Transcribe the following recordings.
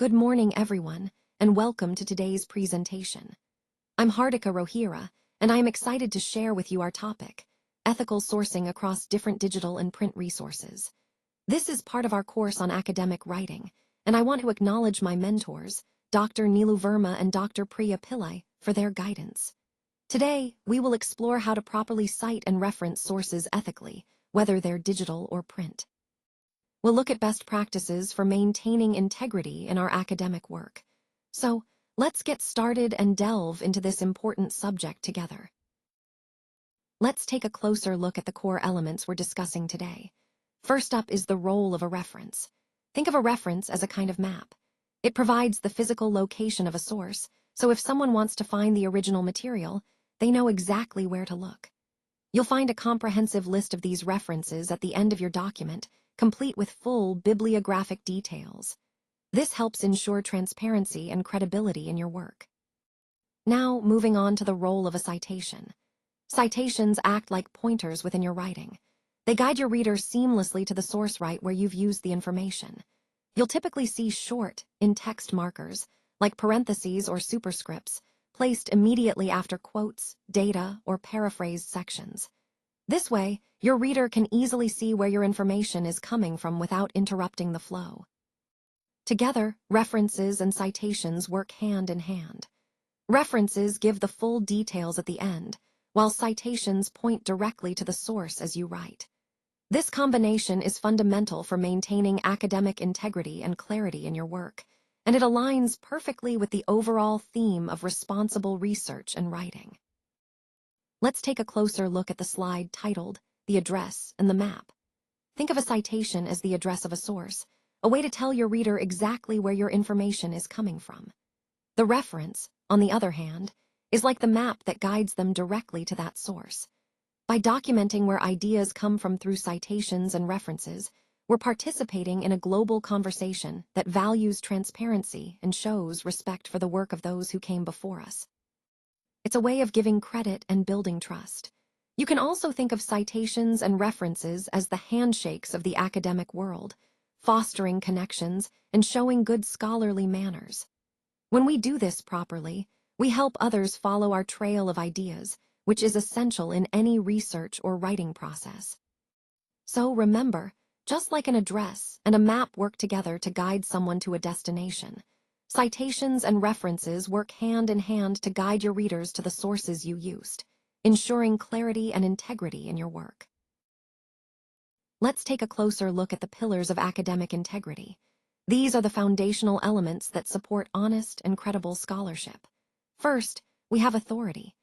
Good morning, everyone, and welcome to today's presentation. I'm Hardika Rohira, and I am excited to share with you our topic, ethical sourcing across different digital and print resources. This is part of our course on academic writing, and I want to acknowledge my mentors, Dr. Neelu Verma and Dr. Priya Pillai, for their guidance. Today, we will explore how to properly cite and reference sources ethically, whether they're digital or print. We'll look at best practices for maintaining integrity in our academic work. So, let's get started and delve into this important subject together. Let's take a closer look at the core elements we're discussing today. First up is the role of a reference. Think of a reference as a kind of map. It provides the physical location of a source, so if someone wants to find the original material, they know exactly where to look. You'll find a comprehensive list of these references at the end of your document, complete with full bibliographic details. This helps ensure transparency and credibility in your work. Now, moving on to the role of a citation. Citations act like pointers within your writing. They guide your reader seamlessly to the source right where you've used the information. You'll typically see short, in-text markers, like parentheses or superscripts, placed immediately after quotes, data, or paraphrased sections. This way, your reader can easily see where your information is coming from without interrupting the flow. Together, references and citations work hand in hand. References give the full details at the end, while citations point directly to the source as you write. This combination is fundamental for maintaining academic integrity and clarity in your work, and it aligns perfectly with the overall theme of responsible research and writing. Let's take a closer look at the slide titled, The Address and the Map. Think of a citation as the address of a source, a way to tell your reader exactly where your information is coming from. The reference, on the other hand, is like the map that guides them directly to that source. By documenting where ideas come from through citations and references, we're participating in a global conversation that values transparency and shows respect for the work of those who came before us. It's a way of giving credit and building trust. You can also think of citations and references as the handshakes of the academic world, fostering connections and showing good scholarly manners. When we do this properly, we help others follow our trail of ideas, which is essential in any research or writing process. So remember, just like an address and a map work together to guide someone to a destination, citations and references work hand in hand to guide your readers to the sources you used, ensuring clarity and integrity in your work. Let's take a closer look at the pillars of academic integrity. These are the foundational elements that support honest and credible scholarship. First, we have authority.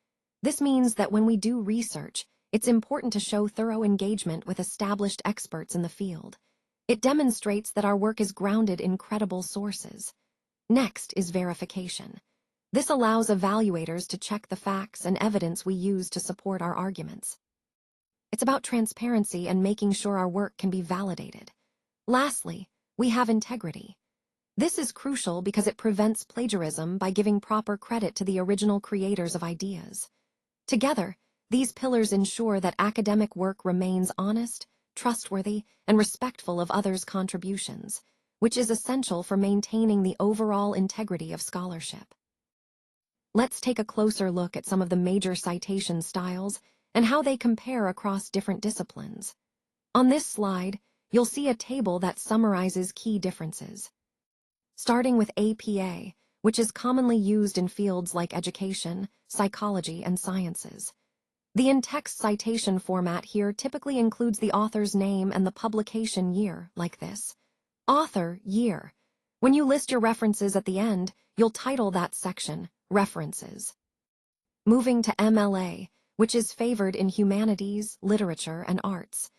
This means that when we do research, it's important to show thorough engagement with established experts in the field. It demonstrates that our work is grounded in credible sources. Next is verification. This allows evaluators to check the facts and evidence we use to support our arguments. It's about transparency and making sure our work can be validated. Lastly, we have integrity. This is crucial because it prevents plagiarism by giving proper credit to the original creators of ideas. Together, these pillars ensure that academic work remains honest, trustworthy, and respectful of others' contributions, which is essential for maintaining the overall integrity of scholarship. Let's take a closer look at some of the major citation styles and how they compare across different disciplines. On this slide, you'll see a table that summarizes key differences. Starting with APA, which is commonly used in fields like education, psychology, and sciences. The in-text citation format here typically includes the author's name and the publication year, like this. Author, year. When you list your references at the end, you'll title that section, References. Moving to MLA, which is favored in humanities, literature, and arts.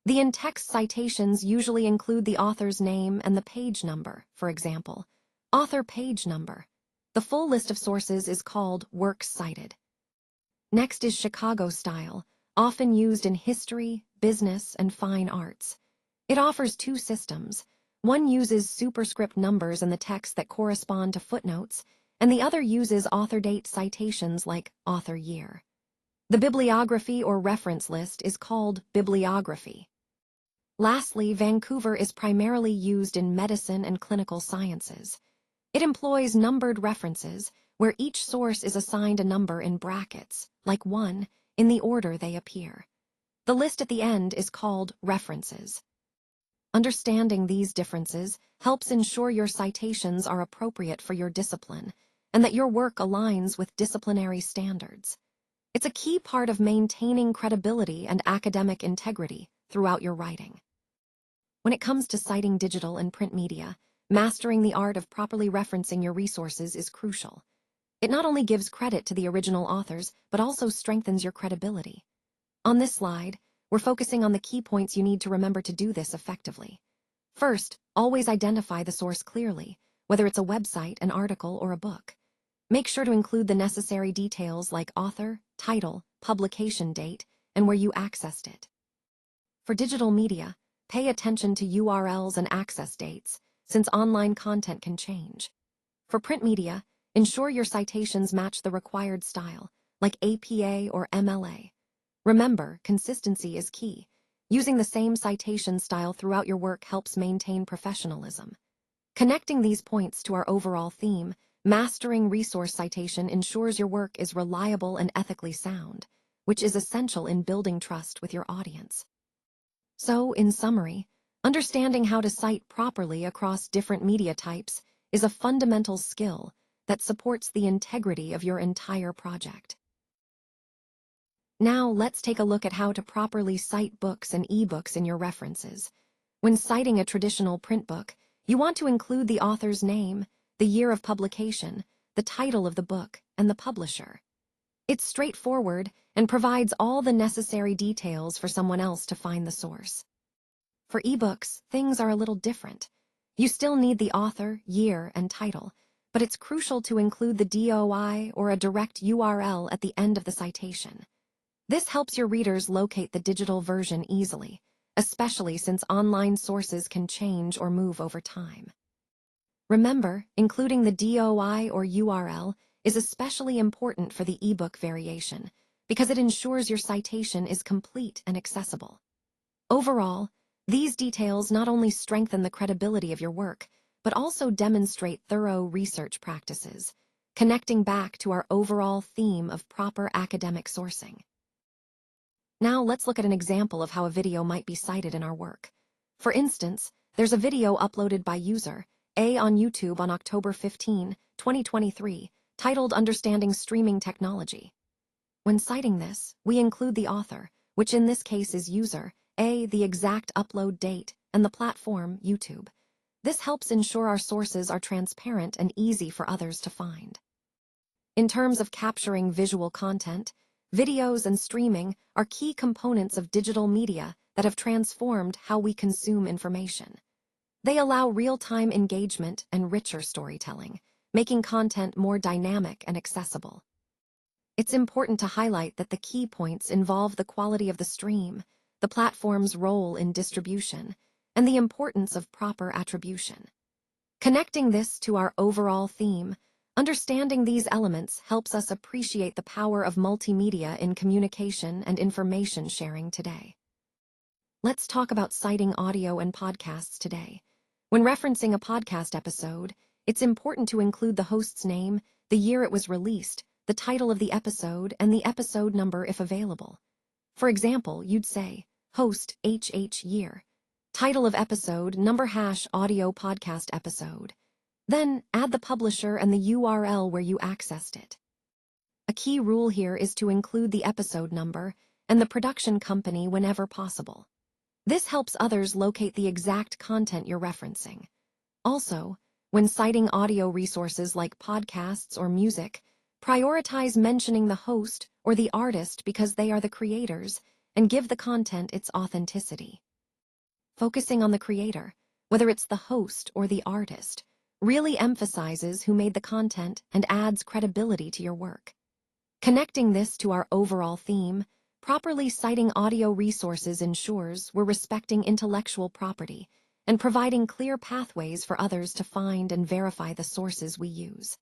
The in-text citations usually include the author's name and the page number, for example, author page number. The full list of sources is called Works Cited. Next is Chicago style, often used in history, business, and fine arts. It offers two systems. One uses superscript numbers in the text that correspond to footnotes, and the other uses author date citations like author year. The bibliography or reference list is called bibliography. Lastly, Vancouver is primarily used in medicine and clinical sciences. It employs numbered references, where each source is assigned a number in brackets, like 1, in the order they appear. The list at the end is called references. Understanding these differences helps ensure your citations are appropriate for your discipline and that your work aligns with disciplinary standards. It's a key part of maintaining credibility and academic integrity throughout your writing. When it comes to citing digital and print media, mastering the art of properly referencing your resources is crucial. It not only gives credit to the original authors, but also strengthens your credibility. On this slide, we're focusing on the key points you need to remember to do this effectively. First, always identify the source clearly, whether it's a website, an article, or a book. Make sure to include the necessary details like author, title, publication date, and where you accessed it. For digital media, pay attention to URLs and access dates, since online content can change. For print media, ensure your citations match the required style, like APA or MLA. Remember, consistency is key. Using the same citation style throughout your work helps maintain professionalism. Connecting these points to our overall theme, mastering resource citation ensures your work is reliable and ethically sound, which is essential in building trust with your audience. So, in summary, understanding how to cite properly across different media types is a fundamental skill that supports the integrity of your entire project. Now, let's take a look at how to properly cite books and ebooks in your references. When citing a traditional print book, you want to include the author's name, the year of publication, the title of the book, and the publisher. It's straightforward and provides all the necessary details for someone else to find the source. For ebooks, things are a little different. You still need the author, year, and title, but it's crucial to include the DOI or a direct URL at the end of the citation. This helps your readers locate the digital version easily, especially since online sources can change or move over time. Remember, including the DOI or URL is especially important for the ebook variation because it ensures your citation is complete and accessible. Overall, these details not only strengthen the credibility of your work, but also demonstrate thorough research practices, connecting back to our overall theme of proper academic sourcing. Now let's look at an example of how a video might be cited in our work. For instance, there's a video uploaded by user A on YouTube on October 15, 2023, titled Understanding Streaming Technology. When citing this, we include the author, which in this case is user A, the exact upload date, and the platform, YouTube. This helps ensure our sources are transparent and easy for others to find. In terms of capturing visual content, videos and streaming are key components of digital media that have transformed how we consume information. They allow real-time engagement and richer storytelling, making content more dynamic and accessible. It's important to highlight that the key points involve the quality of the stream, the platform's role in distribution, and the importance of proper attribution. Connecting this to our overall theme, understanding these elements helps us appreciate the power of multimedia in communication and information sharing today. Let's talk about citing audio and podcasts today. When referencing a podcast episode, it's important to include the host's name, the year it was released, the title of the episode, and the episode number if available. For example, you'd say, host HH year, title of episode, number # audio podcast episode. Then add the publisher and the URL where you accessed it. A key rule here is to include the episode number and the production company whenever possible. This helps others locate the exact content you're referencing. Also, when citing audio resources like podcasts or music, prioritize mentioning the host or the artist because they are the creators and give the content its authenticity. Focusing on the creator, whether it's the host or the artist, really emphasizes who made the content and adds credibility to your work. Connecting this to our overall theme, properly citing audio resources ensures we're respecting intellectual property and providing clear pathways for others to find and verify the sources we use.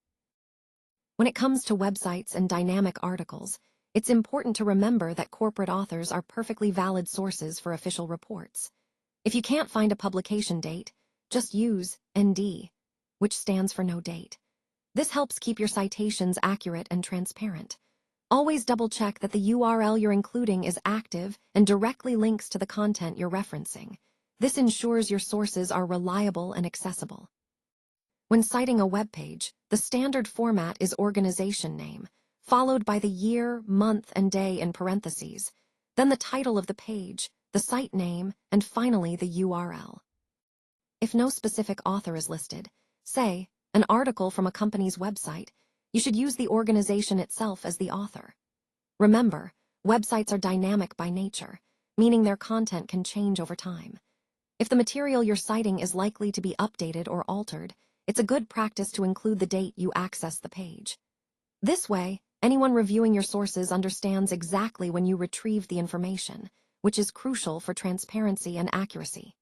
When it comes to websites and dynamic articles, it's important to remember that corporate authors are perfectly valid sources for official reports. If you can't find a publication date, just use ND, which stands for no date. This helps keep your citations accurate and transparent. Always double-check that the URL you're including is active and directly links to the content you're referencing. This ensures your sources are reliable and accessible. When citing a web page, the standard format is organization name, followed by the year, month, and day in parentheses, then the title of the page, the site name, and finally the URL. If no specific author is listed, say, an article from a company's website, you should use the organization itself as the author. Remember, websites are dynamic by nature, meaning their content can change over time. If the material you're citing is likely to be updated or altered, it's a good practice to include the date you access the page. This way, anyone reviewing your sources understands exactly when you retrieved the information, which is crucial for transparency and accuracy.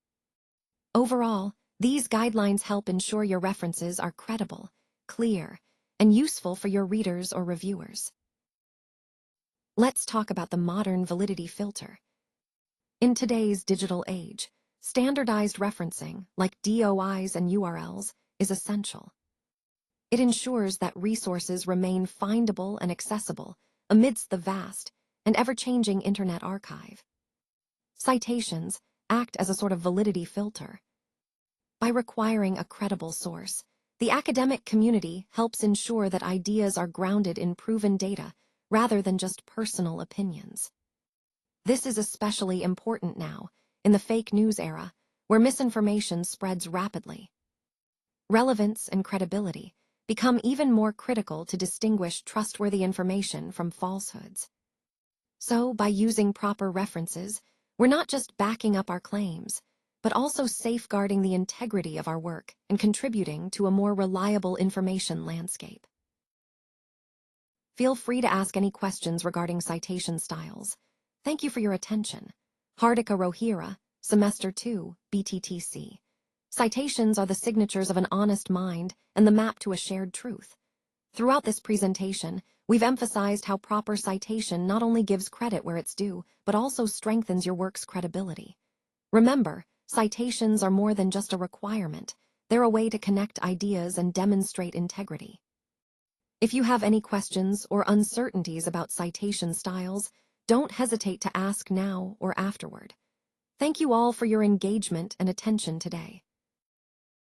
Overall, these guidelines help ensure your references are credible, clear, and useful for your readers or reviewers. Let's talk about the modern validity filter. In today's digital age, standardized referencing, like DOIs and URLs, is essential. It ensures that resources remain findable and accessible amidst the vast and ever-changing Internet archive. Citations act as a sort of validity filter. By requiring a credible source, the academic community helps ensure that ideas are grounded in proven data rather than just personal opinions. This is especially important now, in the fake news era, where misinformation spreads rapidly. Relevance and credibility become even more critical to distinguish trustworthy information from falsehoods. So, by using proper references, we're not just backing up our claims, but also safeguarding the integrity of our work and contributing to a more reliable information landscape. Feel free to ask any questions regarding citation styles. Thank you for your attention. Hardika Rohira, Semester 2, BTTC. Citations are the signatures of an honest mind and the map to a shared truth. Throughout this presentation, we've emphasized how proper citation not only gives credit where it's due, but also strengthens your work's credibility. Remember, citations are more than just a requirement. They're a way to connect ideas and demonstrate integrity. If you have any questions or uncertainties about citation styles, don't hesitate to ask now or afterward. Thank you all for your engagement and attention today.